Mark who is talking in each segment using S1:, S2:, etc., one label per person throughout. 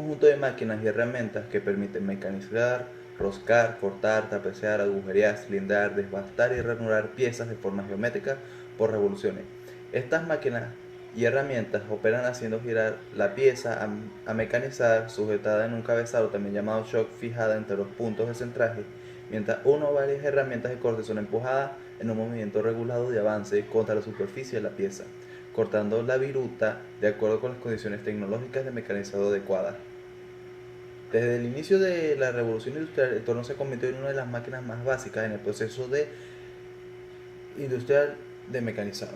S1: conjunto de máquinas y herramientas que permiten mecanizar, roscar, cortar, tapicear, agujerear, cilindrar, desbastar y ranura piezas de forma geométrica por revoluciones. Estas máquinas y herramientas operan haciendo girar la pieza a mecanizar sujetada en un cabezado también llamado shock fijada entre los puntos de centraje, mientras una o varias herramientas de corte son empujadas en un movimiento regulado de avance contra la superficie de la pieza, cortando la viruta de acuerdo con las condiciones tecnológicas de mecanizado adecuadas. Desde el inicio de la revolución industrial, el torno se convirtió en una de las máquinas más básicas en el proceso industrial de mecanizado.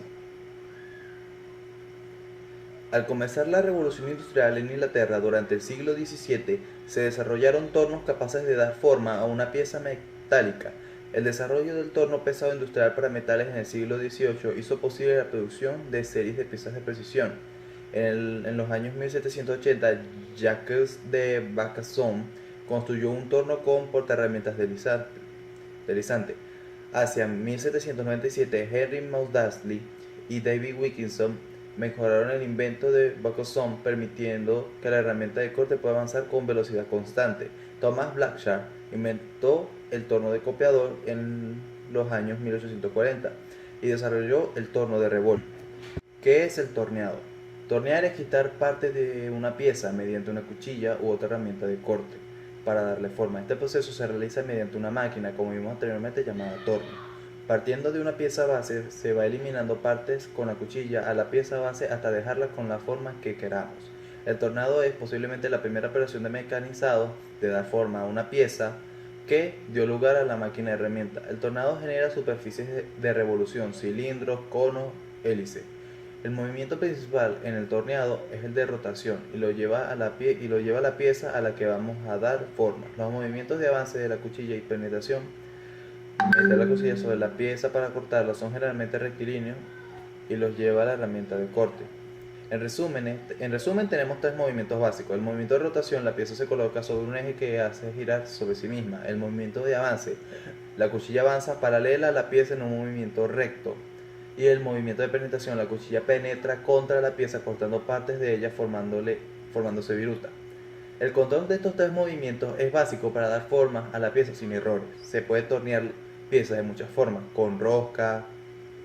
S1: Al comenzar la revolución industrial en Inglaterra durante el siglo XVII, se desarrollaron tornos capaces de dar forma a una pieza metálica. El desarrollo del torno pesado industrial para metales en el siglo XVIII hizo posible la producción de series de piezas de precisión. En los años 1780, Jacques de Vaucanson construyó un torno con portaherramientas deslizante. Hacia 1797, Henry Maudslay y David Wilkinson mejoraron el invento de Vaucanson, permitiendo que la herramienta de corte pueda avanzar con velocidad constante. Thomas Blackshaw inventó el torno de copiador en los años 1840 y desarrolló el torno de revólver. ¿Qué es el torneado? Tornear es quitar partes de una pieza mediante una cuchilla u otra herramienta de corte para darle forma. Este proceso se realiza mediante una máquina, como vimos anteriormente, llamada torno. Partiendo de una pieza base, se va eliminando partes con la cuchilla a la pieza base hasta dejarla con la forma que queramos. El tornado es posiblemente la primera operación de mecanizado de dar forma a una pieza que dio lugar a la máquina de herramienta. El tornado genera superficies de revolución, cilindros, conos, hélice. El movimiento principal en el torneado es el de rotación y lo lleva a la pieza a la que vamos a dar forma. Los movimientos de avance de la cuchilla y penetración, meter la cuchilla sobre la pieza para cortarla, son generalmente rectilíneos y los lleva a la herramienta de corte. En resumen, tenemos tres movimientos básicos. El movimiento de rotación, la pieza se coloca sobre un eje que hace girar sobre sí misma. El movimiento de avance, la cuchilla avanza paralela a la pieza en un movimiento recto. Y el movimiento de penetración, la cuchilla penetra contra la pieza cortando partes de ella formándose viruta. El control de estos tres movimientos es básico para dar forma a la pieza sin errores. Se puede tornear piezas de muchas formas, con rosca,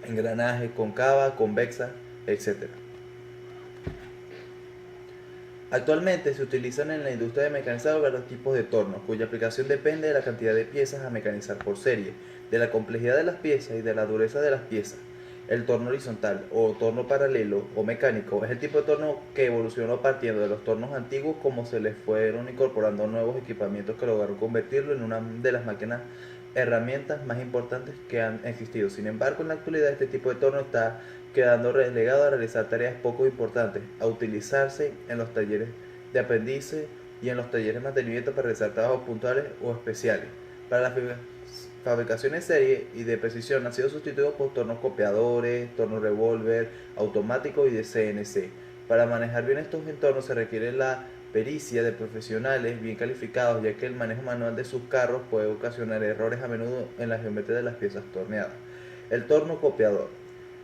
S1: engranaje, cóncava, convexa, etc. Actualmente se utilizan en la industria de mecanizado varios tipos de tornos, cuya aplicación depende de la cantidad de piezas a mecanizar por serie, de la complejidad de las piezas y de la dureza de las piezas. El torno horizontal o torno paralelo o mecánico es el tipo de torno que evolucionó partiendo de los tornos antiguos, como se les fueron incorporando nuevos equipamientos que lograron convertirlo en una de las máquinas herramientas más importantes que han existido. Sin embargo, en la actualidad este tipo de torno está quedando relegado a realizar tareas poco importantes, a utilizarse en los talleres de aprendices y en los talleres de mantenimiento para realizar trabajos puntuales o especiales. Para la fabricación en serie y de precisión han sido sustituidos por tornos copiadores, tornos revólver, automáticos y de CNC. Para manejar bien estos entornos se requiere la pericia de profesionales bien calificados, ya que el manejo manual de sus carros puede ocasionar errores a menudo en la geometría de las piezas torneadas. El torno copiador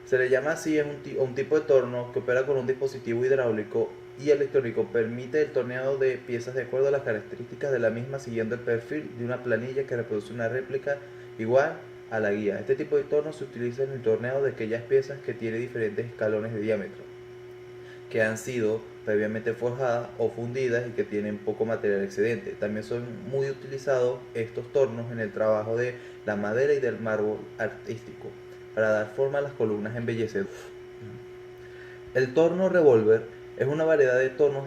S1: se le llama así a un tipo de torno que opera con un dispositivo hidráulico y electrónico. Permite el torneado de piezas de acuerdo a las características de la misma, siguiendo el perfil de una planilla que reproduce una réplica igual a la guía. Este tipo de torno se utiliza en el torneado de aquellas piezas que tienen diferentes escalones de diámetro, que han sido previamente forjadas o fundidas y que tienen poco material excedente. También son muy utilizados estos tornos en el trabajo de la madera y del mármol artístico, para dar forma a las columnas embellecedoras. El torno revólver es una variedad de tornos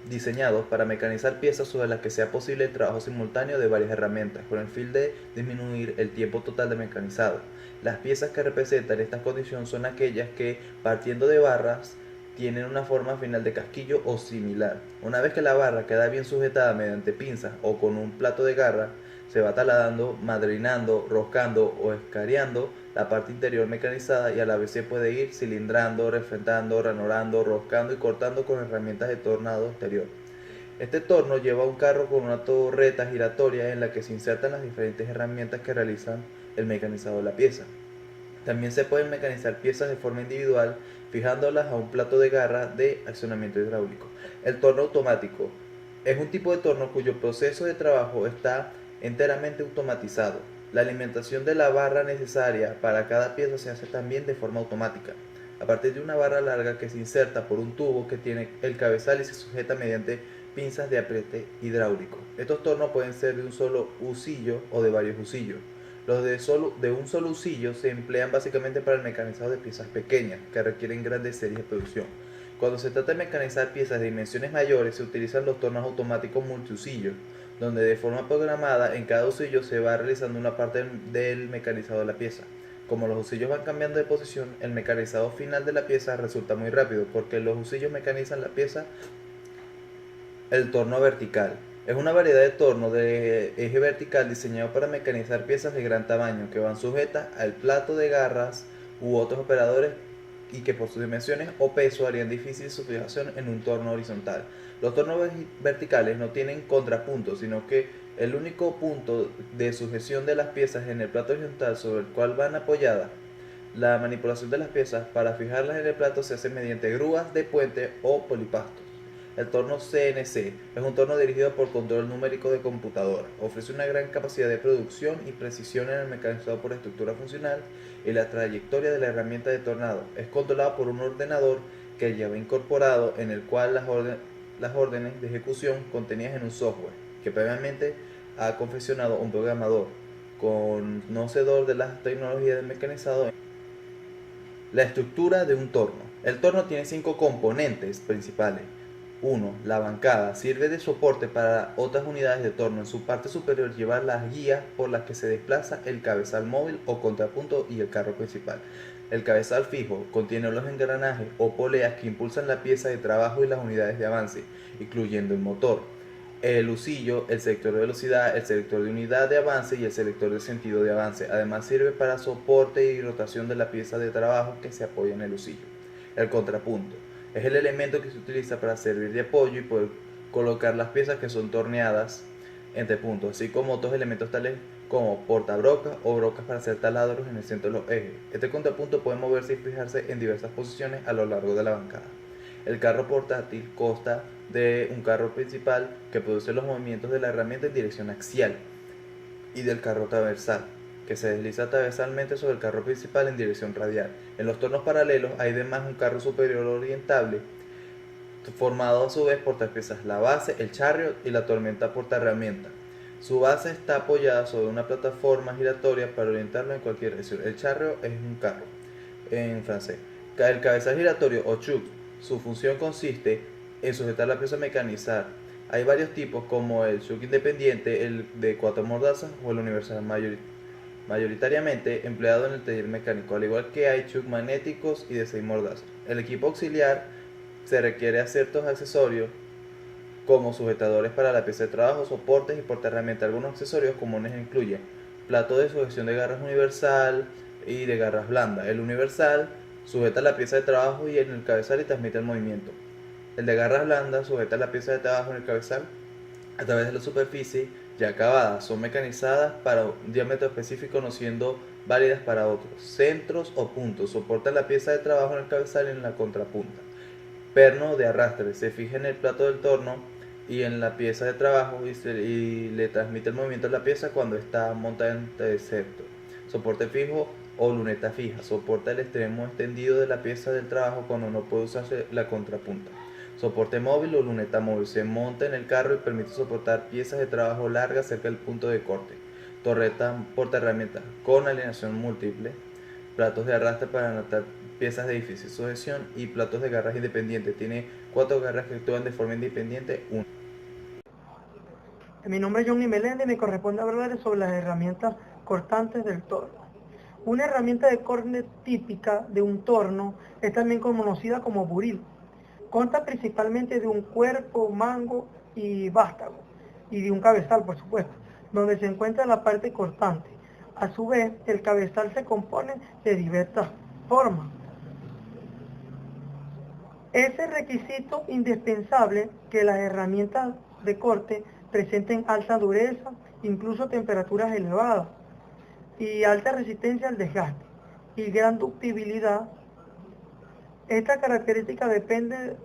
S1: diseñados para mecanizar piezas sobre las que sea posible el trabajo simultáneo de varias herramientas, con el fin de disminuir el tiempo total de mecanizado. Las piezas que representan esta condición son aquellas que, partiendo de barras, tienen una forma final de casquillo o similar. Una vez que la barra queda bien sujetada mediante pinzas o con un plato de garra, se va taladando, madrinando, roscando o escariando la parte interior mecanizada, y a la vez se puede ir cilindrando, refrendando, ranurando, roscando y cortando con herramientas de tornado exterior. Este torno lleva un carro con una torreta giratoria en la que se insertan las diferentes herramientas que realizan el mecanizado de la pieza. También se pueden mecanizar piezas de forma individual, fijándolas a un plato de garra de accionamiento hidráulico. El torno automático Es un tipo de torno cuyo proceso de trabajo está enteramente automatizado. La alimentación de la barra necesaria para cada pieza se hace también de forma automática, a partir de una barra larga que se inserta por un tubo que tiene el cabezal y se sujeta mediante pinzas de apriete hidráulico. Estos tornos pueden ser de un solo husillo o de varios husillos. Los de un solo husillo se emplean básicamente para el mecanizado de piezas pequeñas, que requieren grandes series de producción. Cuando se trata de mecanizar piezas de dimensiones mayores, se utilizan los tornos automáticos multihusillos, donde de forma programada en cada husillo se va realizando una parte del mecanizado de la pieza. Como los husillos van cambiando de posición, el mecanizado final de la pieza resulta muy rápido, porque los husillos mecanizan la pieza. El torno vertical es una variedad de torno de eje vertical diseñado para mecanizar piezas de gran tamaño que van sujetas al plato de garras u otros operadores y que por sus dimensiones o peso harían difícil su fijación en un torno horizontal. Los tornos verticales no tienen contrapunto, sino que el único punto de sujeción de las piezas en el plato horizontal sobre el cual van apoyadas. La manipulación de las piezas para fijarlas en el plato se hace mediante grúas de puente o polipastos. El torno CNC es un torno dirigido por control numérico de computadora. Ofrece una gran capacidad de producción y precisión en el mecanizado por estructura funcional y la trayectoria de la herramienta de tornado. Es controlado por un ordenador que lleva incorporado en el cual las órdenes de ejecución contenidas en un software que previamente ha confeccionado un programador conocedor de las tecnologías del mecanizado. La estructura de un torno. El torno tiene 5 componentes principales. 1. La bancada. Sirve de soporte para otras unidades de torno. En su parte superior lleva las guías por las que se desplaza el cabezal móvil o contrapunto y el carro principal. El cabezal fijo contiene los engranajes o poleas que impulsan la pieza de trabajo y las unidades de avance, incluyendo el motor, el husillo, el selector de velocidad, el selector de unidad de avance y el selector de sentido de avance. Además sirve para soporte y rotación de la pieza de trabajo que se apoya en el husillo. El contrapunto es el elemento que se utiliza para servir de apoyo y poder colocar las piezas que son torneadas entre puntos, así como otros elementos tales como portabrocas o brocas para hacer taladros en el centro de los ejes. Este contrapunto puede moverse y fijarse en diversas posiciones a lo largo de la bancada. El carro portátil consta de un carro principal que produce los movimientos de la herramienta en dirección axial y del carro transversal, que se desliza transversalmente sobre el carro principal en dirección radial. En los tornos paralelos hay además un carro superior orientable, formado a su vez por tres piezas: la base, el chariot y la tormenta portaherramienta. Su base está apoyada sobre una plataforma giratoria para orientarlo en cualquier dirección. El chariot es un carro, en francés. El cabezal giratorio o chuck, su función consiste en sujetar la pieza a mecanizar. Hay varios tipos como el chuck independiente, el de 4 mordazas o el universal, mayoritariamente empleado en el taller mecánico, al igual que hay chuck magnéticos y de 6 mordazas. El equipo auxiliar se requiere a ciertos accesorios como sujetadores para la pieza de trabajo, soportes y portaherramientas. Algunos accesorios comunes incluyen plato de sujeción de garras universal y de garras blandas. El universal sujeta la pieza de trabajo y en el cabezal y transmite el movimiento. El de garras blandas sujeta la pieza de trabajo en el cabezal a través de la superficie ya acabada. Son mecanizadas para un diámetro específico, no siendo válidas para otros. Centros o puntos. Soportan la pieza de trabajo en el cabezal y en la contrapunta. Perno de arrastre. Se fija en el plato del torno y en la pieza de trabajo y le transmite el movimiento a la pieza cuando está montada en transepto. Soporte fijo o luneta fija. Soporta el extremo extendido de la pieza del trabajo cuando no puede usarse la contrapunta. Soporte móvil o luneta móvil. Se monta en el carro y permite soportar piezas de trabajo largas cerca del punto de corte. Torreta portaherramientas con alineación múltiple. Platos de arrastre para anotar piezas de difícil sujeción y platos de garras independientes. Tiene 4 garras que actúan de forma independiente.
S2: Mi nombre es Johnny Meléndez y me corresponde hablar sobre las herramientas cortantes del torno. Una herramienta de corte típica de un torno es también conocida como buril. Consta principalmente de un cuerpo, mango y vástago, y de un cabezal, por supuesto, donde se encuentra la parte cortante. A su vez, el cabezal se compone de diversas formas. Es el requisito indispensable que las herramientas de corte presenten alta dureza, incluso temperaturas elevadas, y alta resistencia al desgaste, y gran ductibilidad. Esta característica depende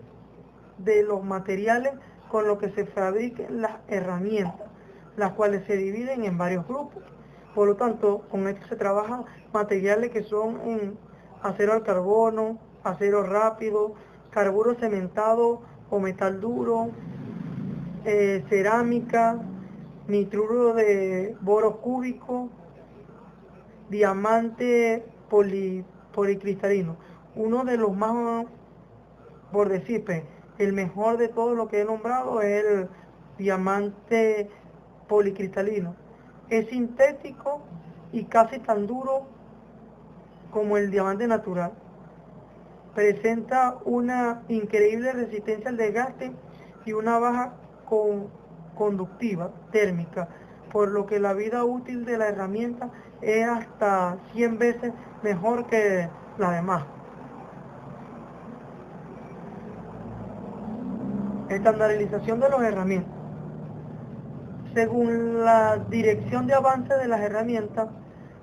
S2: de los materiales con lo que se fabriquen las herramientas, las cuales se dividen en varios grupos. Por lo tanto, con esto se trabajan materiales que son en acero al carbono, acero rápido, carburo cementado o metal duro, cerámica, nitruro de boro cúbico, diamante policristalino. Uno de los más, por decir, pues, el mejor de todo lo que he nombrado es el diamante policristalino. Es sintético y casi tan duro como el diamante natural. Presenta una increíble resistencia al desgaste y una baja conductiva térmica, por lo que la vida útil de la herramienta es hasta 100 veces mejor que la demás. Estandarización de las herramientas. Según la dirección de avance de las herramientas,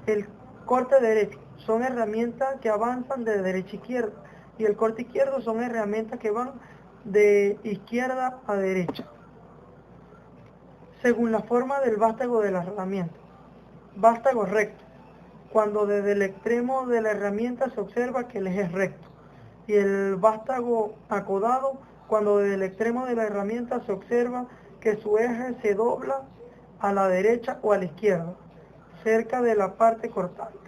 S2: el corte derecho son herramientas que avanzan de derecha a izquierda y el corte izquierdo son herramientas que van de izquierda a derecha. Según la forma del vástago de la herramienta. Vástago recto, cuando desde el extremo de la herramienta se observa que el eje es recto. Y el vástago acodado, cuando desde el extremo de la herramienta se observa que su eje se dobla a la derecha o a la izquierda, cerca de la parte cortante.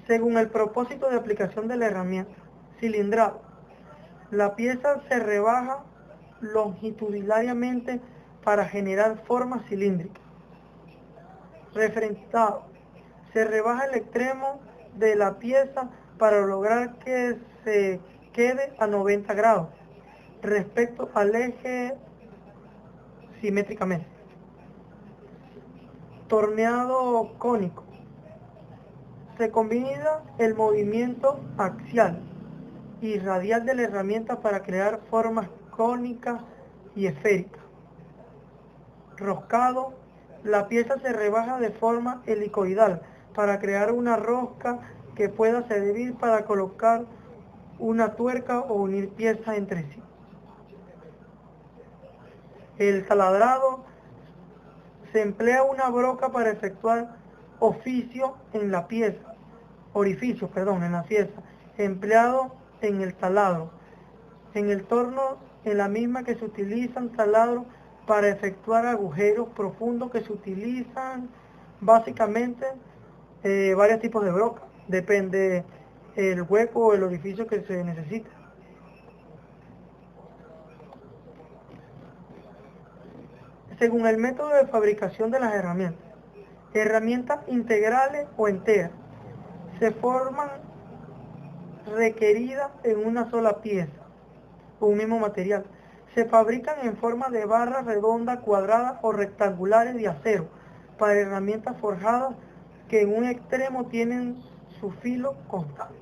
S2: Según el propósito de aplicación de la herramienta, cilindrado. La pieza se rebaja longitudinalmente para generar formas cilíndricas. Referenciado. Se rebaja el extremo de la pieza para lograr que se quede a 90 grados respecto al eje simétricamente. Torneado cónico. Se combina el movimiento axial y radial de la herramienta para crear formas cónicas y esféricas. Roscado. La pieza se rebaja de forma helicoidal para crear una rosca que pueda servir para colocar una tuerca o unir piezas entre sí. El taladrado. Se emplea una broca para efectuar orificios en la pieza, empleado en el taladro. En el torno, en la misma que se utilizan taladros para efectuar agujeros profundos que se utilizan básicamente varios tipos de broca. Depende el hueco o el orificio que se necesite. Según el método de fabricación de las herramientas integrales o enteras, se forman requeridas en una sola pieza o un mismo material. Se fabrican en forma de barras redondas, cuadradas o rectangulares de acero para herramientas forjadas que en un extremo tienen su filo constante.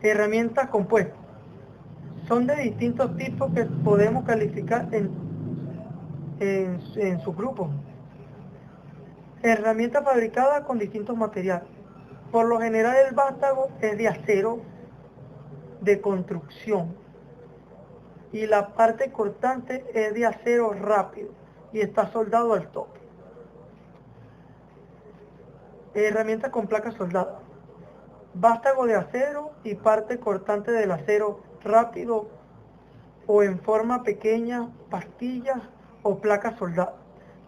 S2: Herramientas compuestas. Son de distintos tipos que podemos calificar en subgrupos. Herramientas fabricadas con distintos materiales. Por lo general el vástago es de acero de construcción y la parte cortante es de acero rápido y está soldado al tope. Herramientas con placas soldadas. Vástago de acero y parte cortante del acero rápido o en forma pequeña, pastillas o placas soldadas.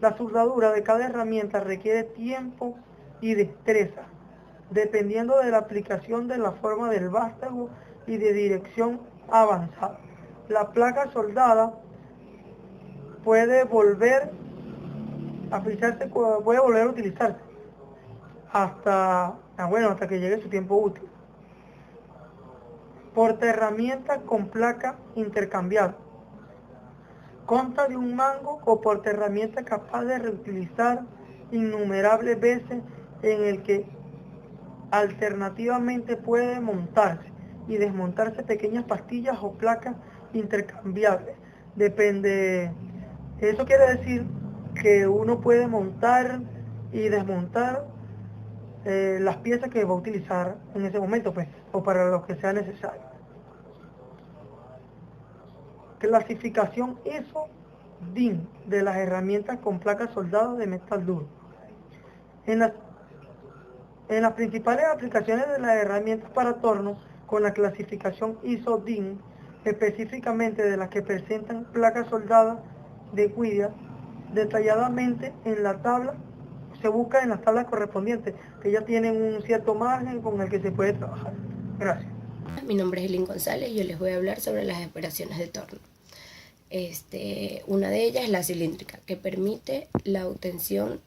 S2: La soldadura de cada herramienta requiere tiempo y destreza, dependiendo de la aplicación de la forma del vástago y de dirección avanzada. La placa soldada puede volver a frizarse, puede volver a utilizarse hasta que llegue su tiempo útil. Portaherramientas con placa intercambiable. Consta de un mango o portaherramienta capaz de reutilizar innumerables veces, en el que alternativamente puede montarse y desmontarse pequeñas pastillas o placas intercambiables. Depende. Eso quiere decir que uno puede montar y desmontar las piezas que va a utilizar en ese momento, pues. o para lo que sea necesario. Clasificación ISO-DIN de las herramientas con placas soldadas de metal duro. En las principales aplicaciones de las herramientas para torno con la clasificación ISO-DIN, específicamente de las que presentan placas soldadas de guía, detalladamente en la tabla, se busca en las tablas correspondientes, que ya tienen un cierto margen con el que se puede trabajar. Gracias.
S3: Mi nombre es Elin González y yo les voy a hablar sobre las operaciones de torno. Una de ellas es la cilíndrica, que permite la obtención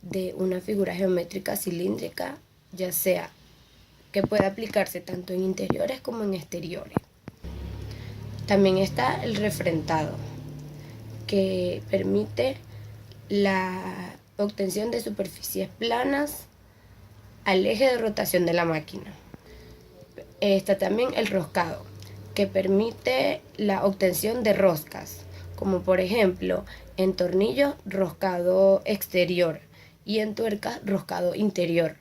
S3: de una figura geométrica cilíndrica, ya sea que pueda aplicarse tanto en interiores como en exteriores. También está el refrentado, que permite la obtención de superficies planas al eje de rotación de la máquina. Está también el roscado, que permite la obtención de roscas, como por ejemplo en tornillos roscado exterior y en tuercas roscado interior.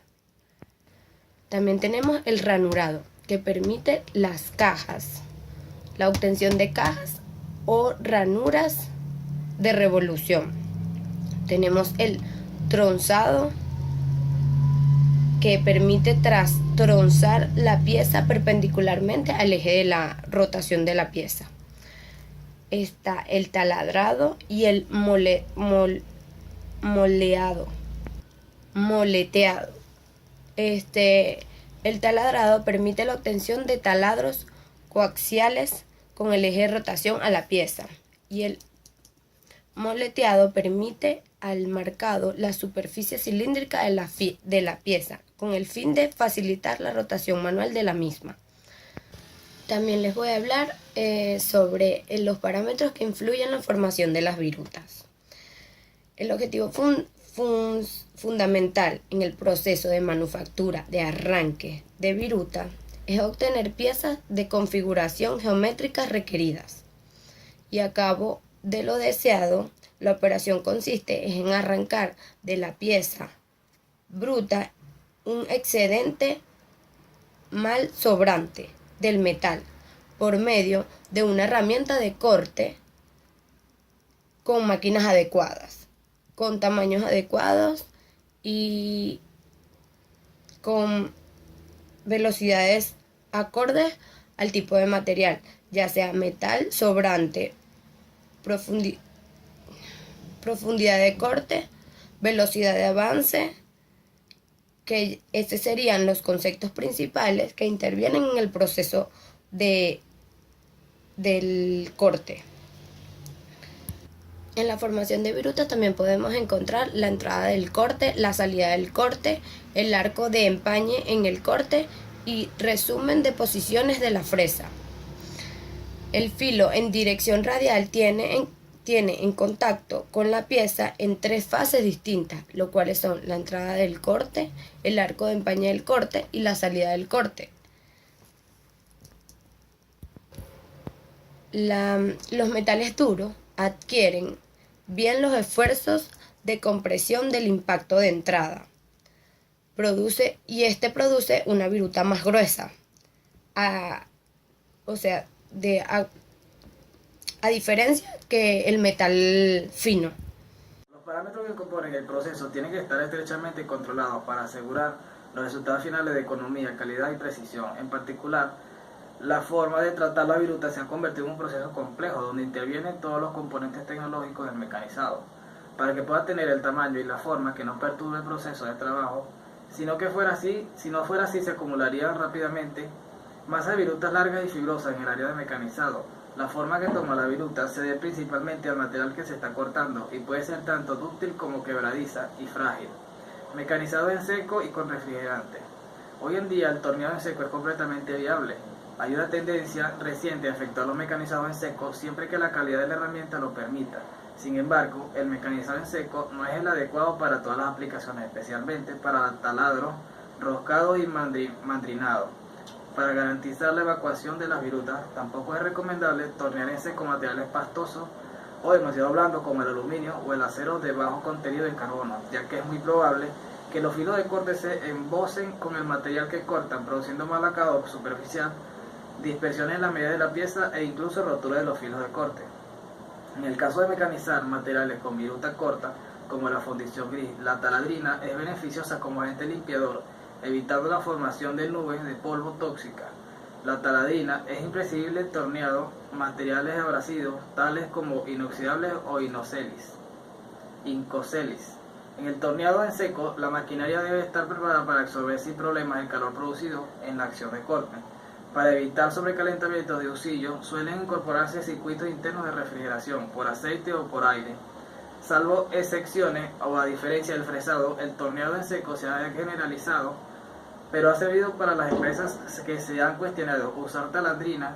S3: También tenemos el ranurado, que permite las cajas, la obtención de cajas o ranuras de revolución. Tenemos el tronzado, que permite tronzar la pieza perpendicularmente al eje de la rotación de la pieza. Está el taladrado y el moleteado. El taladrado permite la obtención de taladros coaxiales con el eje de rotación a la pieza, y el moleteado permite al marcado la superficie cilíndrica de la pieza, con el fin de facilitar la rotación manual de la misma. También les voy a hablar sobre los parámetros que influyen en la formación de las virutas. El objetivo fundamental en el proceso de manufactura de arranque de viruta es obtener piezas de configuración geométrica requeridas. Y a cabo de lo deseado, la operación consiste en arrancar de la pieza bruta un excedente mal sobrante del metal por medio de una herramienta de corte con máquinas adecuadas, con tamaños adecuados y con velocidades acordes al tipo de material, ya sea metal sobrante, profundidad de corte, velocidad de avance, que estos serían los conceptos principales que intervienen en el proceso del corte. En la formación de virutas también podemos encontrar la entrada del corte, la salida del corte, el arco de empañe en el corte y resumen de posiciones de la fresa. El filo en dirección radial tiene en contacto con la pieza en 3 fases distintas, lo cuales son la entrada del corte, el arco de empañe del corte y la salida del corte. Los metales duros adquieren bien los esfuerzos de compresión del impacto de entrada. Produce una viruta más gruesa. A diferencia que el metal fino.
S4: Los parámetros que componen el proceso tienen que estar estrechamente controlados para asegurar los resultados finales de economía, calidad y precisión. En particular, la forma de tratar la viruta se ha convertido en un proceso complejo donde intervienen todos los componentes tecnológicos del mecanizado para que pueda tener el tamaño y la forma que no perturbe el proceso de trabajo. Si no fuera así, se acumularían rápidamente masas de virutas largas y fibrosas en el área de mecanizado. La forma que toma la viruta se debe principalmente al material que se está cortando y puede ser tanto dúctil como quebradiza y frágil. Mecanizado en seco y con refrigerante. Hoy en día el torneado en seco es completamente viable. Hay una tendencia reciente a efectuar los mecanizados en seco siempre que la calidad de la herramienta lo permita. Sin embargo, el mecanizado en seco no es el adecuado para todas las aplicaciones, especialmente para taladro, roscado y mandrinado. Para garantizar la evacuación de las virutas, tampoco es recomendable tornear en seco materiales pastosos o demasiado blandos como el aluminio o el acero de bajo contenido en carbono, ya que es muy probable que los filos de corte se embosen con el material que cortan, produciendo mal acabado superficial, dispersiones en la medida de la pieza e incluso rotura de los filos de corte. En el caso de mecanizar materiales con viruta corta, como la fundición gris, la taladrina es beneficiosa como agente limpiador, evitando la formación de nubes de polvo tóxica. La taladrina es imprescindible torneado materiales abrasivos, tales como inoxidables o incocelis. En el torneado en seco, la maquinaria debe estar preparada para absorber sin problemas el calor producido en la acción de corte. Para evitar sobrecalentamientos de husillo, suelen incorporarse circuitos internos de refrigeración por aceite o por aire. Salvo excepciones, o a diferencia del fresado, el torneado en seco se ha generalizado, pero ha servido para las empresas que se han cuestionado usar taladrina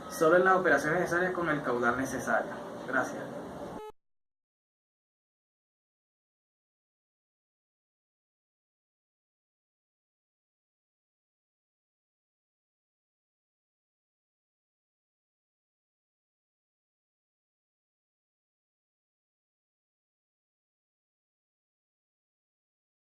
S4: solo en las operaciones necesarias con el caudal necesario. Gracias.